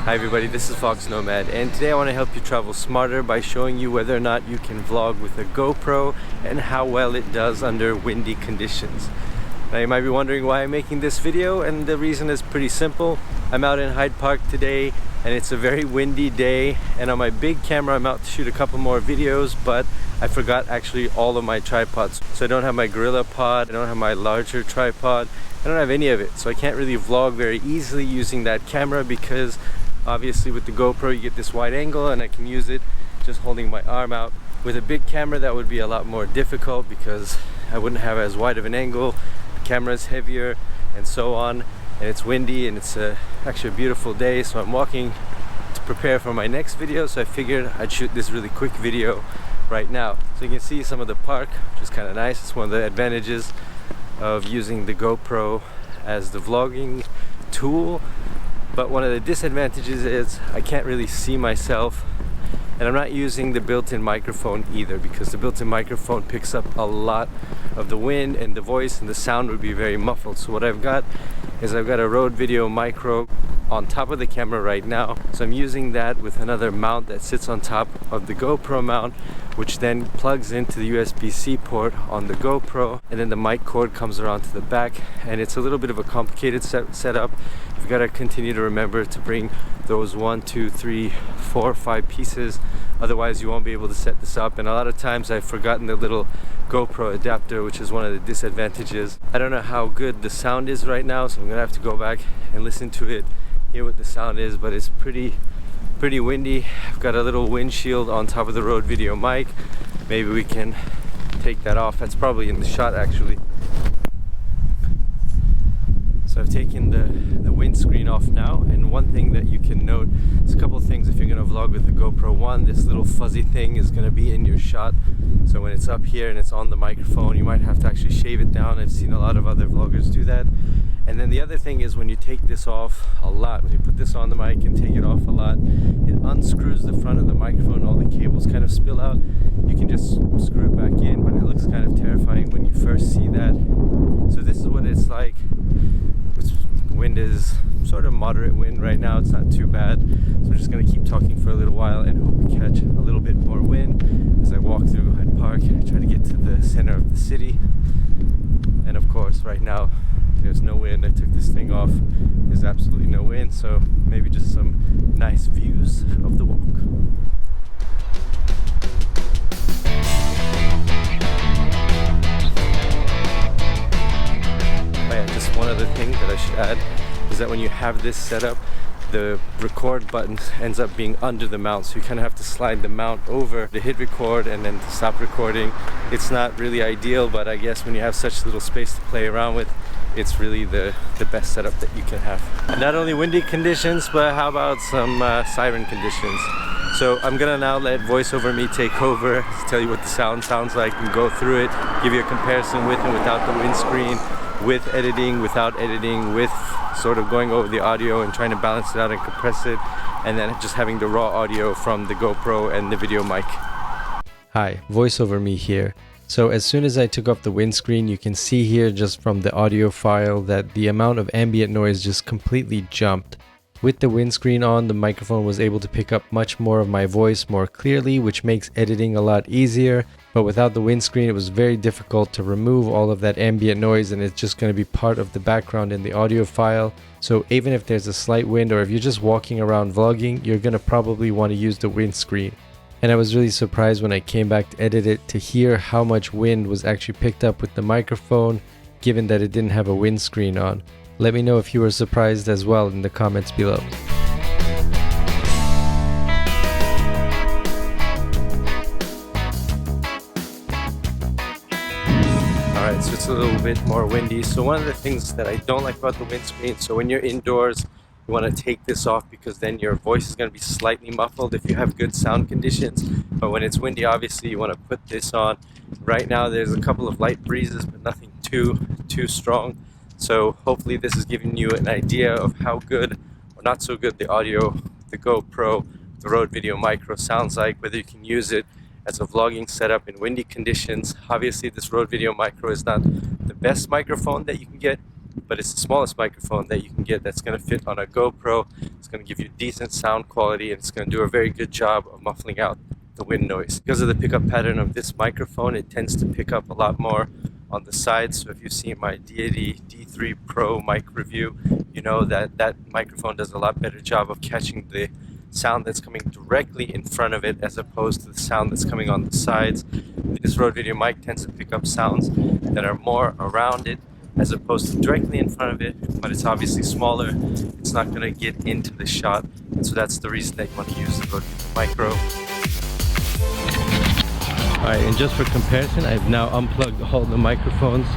Hi everybody, this is foXnoMad, and today I want to help you travel smarter by showing you whether or not you can vlog with a GoPro and how well it does under windy conditions. Now you might be wondering why I'm making this video, and the reason is pretty simple. I'm out in Hyde Park today and it's a very windy day, and on my big camera I'm out to shoot a couple more videos, but I forgot actually all of my tripods. So I don't have my Gorilla Pod, I don't have my larger tripod, I don't have any of it. So I can't really vlog very easily using that camera because obviously with the GoPro you get this wide angle and I can use it just holding my arm out. With a big camera that would be a lot more difficult because I wouldn't have as wide of an angle, the camera is heavier and so on, and it's windy and it's actually a beautiful day, so I'm walking to prepare for my next video, so I figured I'd shoot this really quick video right now. So you can see some of the park, which is kind of nice. It's one of the advantages of using the GoPro as the vlogging tool. But one of the disadvantages is I can't really see myself, and I'm not using the built-in microphone either because the built-in microphone picks up a lot of the wind and the voice, and the sound would be very muffled. So what I've got is I've got a Rode VideoMicro on top of the camera right now. So I'm using that with another mount that sits on top of the GoPro mount, which then plugs into the USB-C port on the GoPro, and then the mic cord comes around to the back, and it's a little bit of a complicated setup. You've got to continue to remember to bring those 1, 2, 3, 4, 5 pieces, otherwise you won't be able to set this up. And a lot of times I've forgotten the little GoPro adapter, which is one of the disadvantages. I don't know how good the sound is right now, so I'm gonna have to go back and listen to it, hear what the sound is, but it's pretty windy. I've got a little windshield on top of the Rode video mic. Maybe we can take that off. That's probably in the shot actually. So I've taken the windscreen off now, and one thing that you can note is a couple of things if you're going to vlog with the GoPro. One, this little fuzzy thing is going to be in your shot, so when it's up here and it's on the microphone you might have to actually shave it down. I've seen a lot of other vloggers do that. And then the other thing is when you take this off a lot, when you put this on the mic and take it off a lot, it unscrews the front of the microphone, all the cables kind of spill out. You can just screw it back in, but it looks kind of terrifying when you first see that. So this is what it's like. Wind is sort of moderate wind right now, it's not too bad. So I'm just going to keep talking for a little while and hope we catch a little bit more wind as I walk through Hyde Park and try to get to the center of the city. And of course right now there's no wind. I took this thing off, there's absolutely no wind, so maybe just some nice views of the walk. Just one other thing that I should add is that when you have this set up, the record button ends up being under the mount, so you kind of have to slide the mount over to hit record and then to stop recording. It's not really ideal, but I guess when you have such little space to play around with, it's really the best setup that you can have. And not only windy conditions, but how about some siren conditions? So I'm gonna now let VoiceOver Me take over to tell you what the sound sounds like and go through it, give you a comparison with and without the windscreen, with editing, without editing, with sort of going over the audio and trying to balance it out and compress it, and then just having the raw audio from the GoPro and the video mic. Hi, VoiceOver Me here. So as soon as I took off the windscreen, you can see here just from the audio file that the amount of ambient noise just completely jumped. With the windscreen on, the microphone was able to pick up much more of my voice more clearly, which makes editing a lot easier. But without the windscreen, it was very difficult to remove all of that ambient noise, and it's just going to be part of the background in the audio file. So even if there's a slight wind, or if you're just walking around vlogging, you're going to probably want to use the windscreen. And I was really surprised when I came back to edit it to hear how much wind was actually picked up with the microphone, given that it didn't have a windscreen on. Let me know if you were surprised as well in the comments below. Alright, so it's a little bit more windy. So one of the things that I don't like about the windscreen, so when you're indoors, you want to take this off because then your voice is going to be slightly muffled if you have good sound conditions. But when it's windy, obviously you want to put this on. Right now there's a couple of light breezes, but nothing too strong. So hopefully this is giving you an idea of how good or not so good the audio, the GoPro, the Rode VideoMicro sounds like, whether you can use it as a vlogging setup in windy conditions. Obviously this Rode VideoMicro is not the best microphone that you can get, but it's the smallest microphone that you can get that's going to fit on a GoPro. It's going to give you decent sound quality, and it's going to do a very good job of muffling out the wind noise. Because of the pickup pattern of this microphone, it tends to pick up a lot more on the sides. So if you've seen my Deity D3 Pro mic review, you know that that microphone does a lot better job of catching the sound that's coming directly in front of it as opposed to the sound that's coming on the sides. This Rode VideoMic tends to pick up sounds that are more around it as opposed to directly in front of it, but it's obviously smaller. It's not going to get into the shot, and so that's the reason that you want to use the Rode VideoMicro. Alright, and just for comparison, I've now unplugged all the microphones.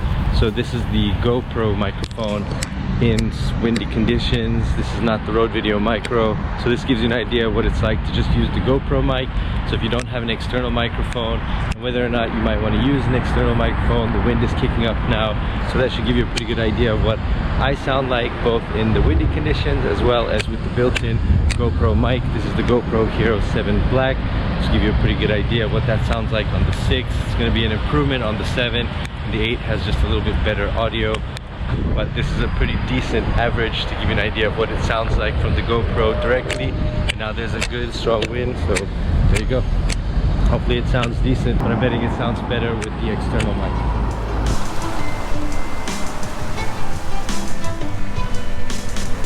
So this is the GoPro microphone in windy conditions. This is not the Rode VideoMicro. So this gives you an idea of what it's like to just use the GoPro mic. So if you don't have an external microphone, and whether or not you might want to use an external microphone, the wind is kicking up now. So that should give you a pretty good idea of what I sound like both in the windy conditions as well as with the built-in GoPro mic. This is the GoPro Hero 7 Black. To give you a pretty good idea of what that sounds like on the 6. It's going to be an improvement on the 7. And the 8 has just a little bit better audio. But this is a pretty decent average to give you an idea of what it sounds like from the GoPro directly. And now there's a good strong wind, so there you go. Hopefully it sounds decent, but I'm betting it sounds better with the external mic.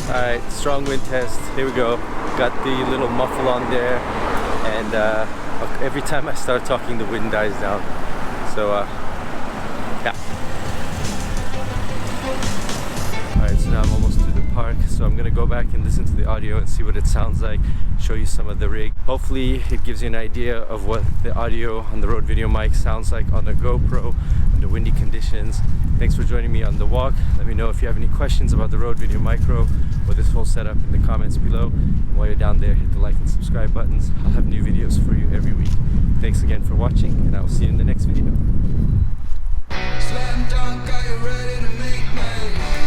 Alright, strong wind test. Here we go. Got the little muffle on there, and every time I start talking the wind dies down. So yeah. Alright, so now I'm almost through the park, so I'm gonna go back and listen to the audio and see what it sounds like, show you some of the rig. Hopefully it gives you an idea of what the audio on the Rode VideoMic sounds like on the GoPro under windy conditions. Thanks for joining me on the walk. Let me know if you have any questions about the Rode VideoMicro or this whole setup in the comments below. And while you're down there, hit the like and subscribe buttons. I'll have new videos for you every week. Thanks again for watching, and I'll see you in the next video. Slam dunk, are you ready to make me?